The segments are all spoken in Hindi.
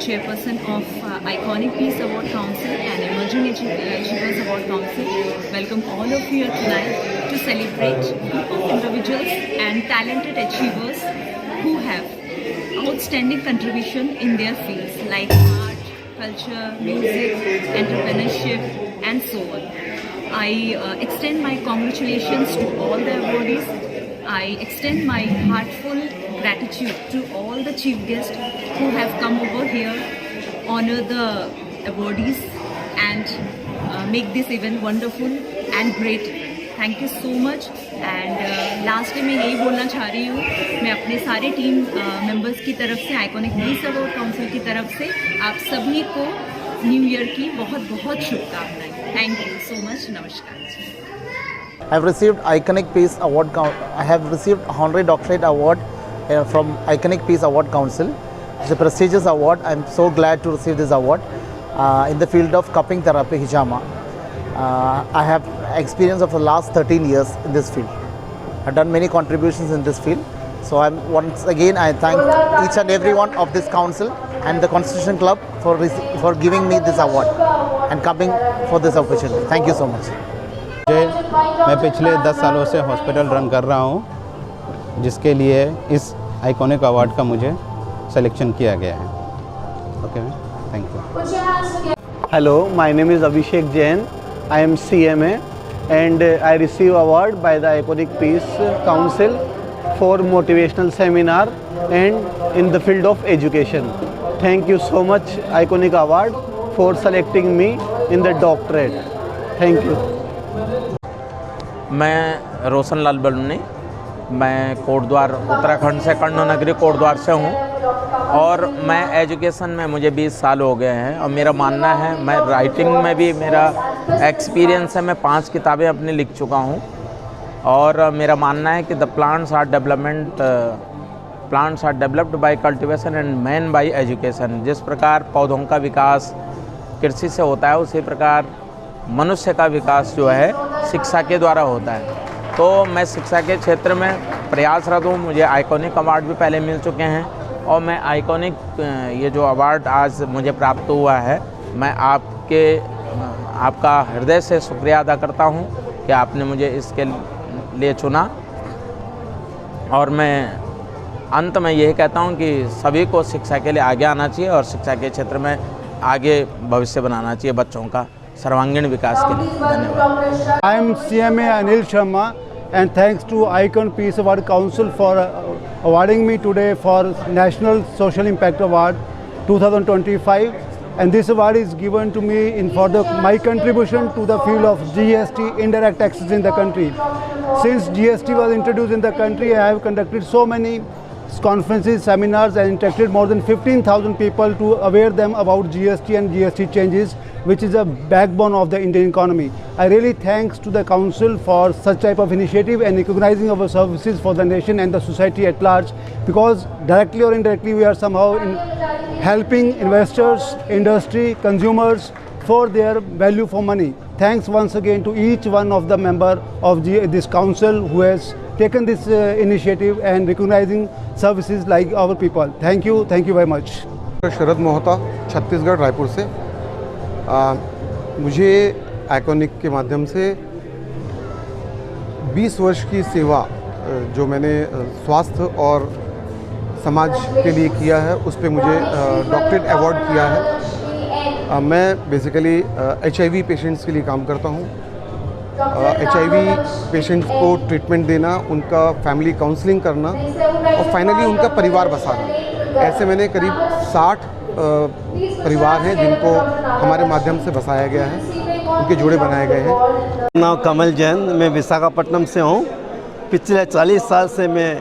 chairperson of Iconic Peace Award Council and Emerging Achievers Award Council, welcome all of you here tonight to celebrate group of individuals and talented achievers who have outstanding contribution in their fields like art, culture, music, entrepreneurship and so on. I extend my congratulations to all the awardees. I extend my heartful gratitude to all the chief guests who have come over here, honor the awardees and make this event wonderful and great. Thank you so much. And last में यही बोलना चाह रही हूँ, मैं अपने सारे टीम मेंबर्स की तरफ से, आइकॉनिक पीस अवार्ड काउंसिल की तरफ से आप सभी को न्यू ईयर की बहुत बहुत शुभकामनाएं. Thank you so much. नमस्कार. I have received Iconic Peace Award. I have received Honorary Doctorate Award from Iconic Peace Award Council. It's a prestigious award. I am so glad to receive this award in the field of cupping therapy, hijama. I have experience of the last 13 years in this field. I've done many contributions in this field. So once again I thank each and every one of this council and the Constitution Club for giving me this award and coming for this opportunity. Thank you so much. मैं पिछले 10 सालों से हॉस्पिटल रन कर रहा हूँ, जिसके लिए इस आइकॉनिक अवार्ड का मुझे सिलेक्शन किया गया है. Okay, thank you. Hello, my name is Abhishek Jain. I am CMA and I receive award by the Iconic Peace Council for motivational seminar and in the field of education. Thank you so much Iconic Award for selecting me in the doctorate. Thank you. मैं रोशन लाल बलूनी, मैं कोटद्वार उत्तराखंड से, कर्ण नगरी कोटद्वार से हूँ और मैं एजुकेशन में मुझे 20 साल हो गए हैं और मेरा मानना है, मैं राइटिंग में भी मेरा एक्सपीरियंस है. मैं 5 किताबें अपनी लिख चुका हूँ और मेरा मानना है कि the plants are developed by cultivation and man by education. जिस प्रकार पौधों का विकास कृषि से होता है, उसी प्रकार मनुष्य का विकास जो है शिक्षा के द्वारा होता है. तो मैं शिक्षा के क्षेत्र में प्रयासरत हूँ. मुझे आइकॉनिक अवार्ड भी पहले मिल चुके हैं और मैं आइकॉनिक ये जो अवार्ड आज मुझे प्राप्त हुआ है, मैं आपका हृदय से शुक्रिया अदा करता हूँ कि आपने मुझे इसके लिए चुना. और मैं अंत में यही कहता हूँ कि सभी को शिक्षा के लिए आगे आना चाहिए और शिक्षा के क्षेत्र में आगे भविष्य बनाना चाहिए बच्चों का सर्वांगीण विकास के लिए. धन्यवाद. I am CMA Anil Sharma and thanks to Icon Peace Award Council for awarding me today for National Social Impact Award 2025, and this award is given to me for my contribution to the field of GST indirect taxes in the country. Since GST was introduced in the country, I have conducted so many conferences, seminars and interacted more than 15,000 people to aware them about GST and GST changes, which is a backbone of the Indian economy. I really thanks to the council for such type of initiative and recognizing our services for the nation and the society at large, because directly or indirectly we are somehow helping investors, industry, consumers for their value for money. Thanks once again to each one of the member of this council who has taken this initiative and recognizing services like our people. Thank you very much. शरद मोहता, छत्तीसगढ़, रायपुर से. मुझे आइकॉनिक के माध्यम से 20 वर्ष की सेवा जो मैंने स्वास्थ्य और समाज के लिए किया है, उस पे मुझे डॉक्टरेट अवार्ड किया है. मैं बेसिकली HIV पेशेंट्स के लिए काम करता हूँ. HIV पेशेंट्स को ट्रीटमेंट देना, उनका फैमिली काउंसलिंग करना और फाइनली उनका परिवार बसाना. ऐसे मैंने करीब 60 परिवार हैं जिनको हमारे माध्यम से बसाया गया है, उनके जोड़े बनाए गए हैं. नाम कमल जैन, मैं विशाखापट्टनम से हूँ. पिछले 40 साल से मैं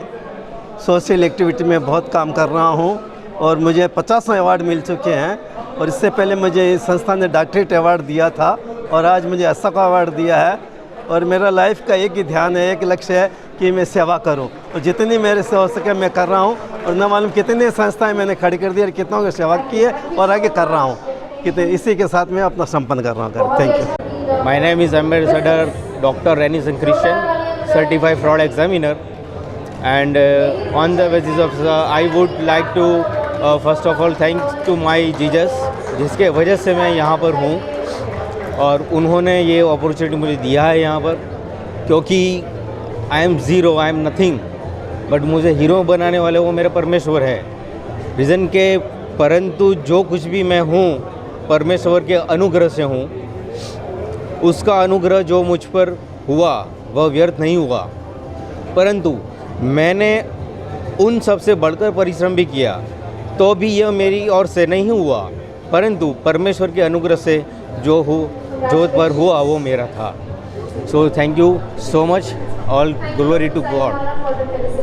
सोशल एक्टिविटी में बहुत काम कर रहा हूँ और मुझे 50 अवार्ड मिल चुके हैं. और इससे पहले मुझे इस संस्था ने डॉक्टरेट अवार्ड दिया था और आज मुझे अशोक अवार्ड दिया है. और मेरा लाइफ का एक ही ध्यान है, एक लक्ष्य है कि मैं सेवा करूं और जितनी मेरे से हो सके मैं कर रहा हूं. और न मालूम कितनी संस्थाएं मैंने खड़ी कर दी और कितनों की सेवा की है और आगे कर रहा हूं. कितने इसी के साथ मैं अपना संपन्न कर रहा हूँ. Thank you. My name is ambassador doctor Reni Singh Christian, certified fraud examiner, and on the basis of I would like to first of all thanks to my Jesus, जिसके वजह से मैं यहाँ पर हूँ और उन्होंने ये अपॉर्चुनिटी मुझे दिया है यहाँ पर, क्योंकि I am zero, I am nothing, but मुझे हीरो बनाने वाले वो मेरे परमेश्वर है। रीज़न के परंतु जो कुछ भी मैं हूँ परमेश्वर के अनुग्रह से हूँ। उसका अनुग्रह जो मुझ पर हुआ वह व्यर्थ नहीं हुआ, परंतु मैंने उन सब से बढ़कर परिश्रम भी किया, तो भी यह मेरी ओर से नहीं हुआ, परंतु परमेश्वर के अनुग्रह से जो पर हुआ वो मेरा था। So thank you so much, all glory to God.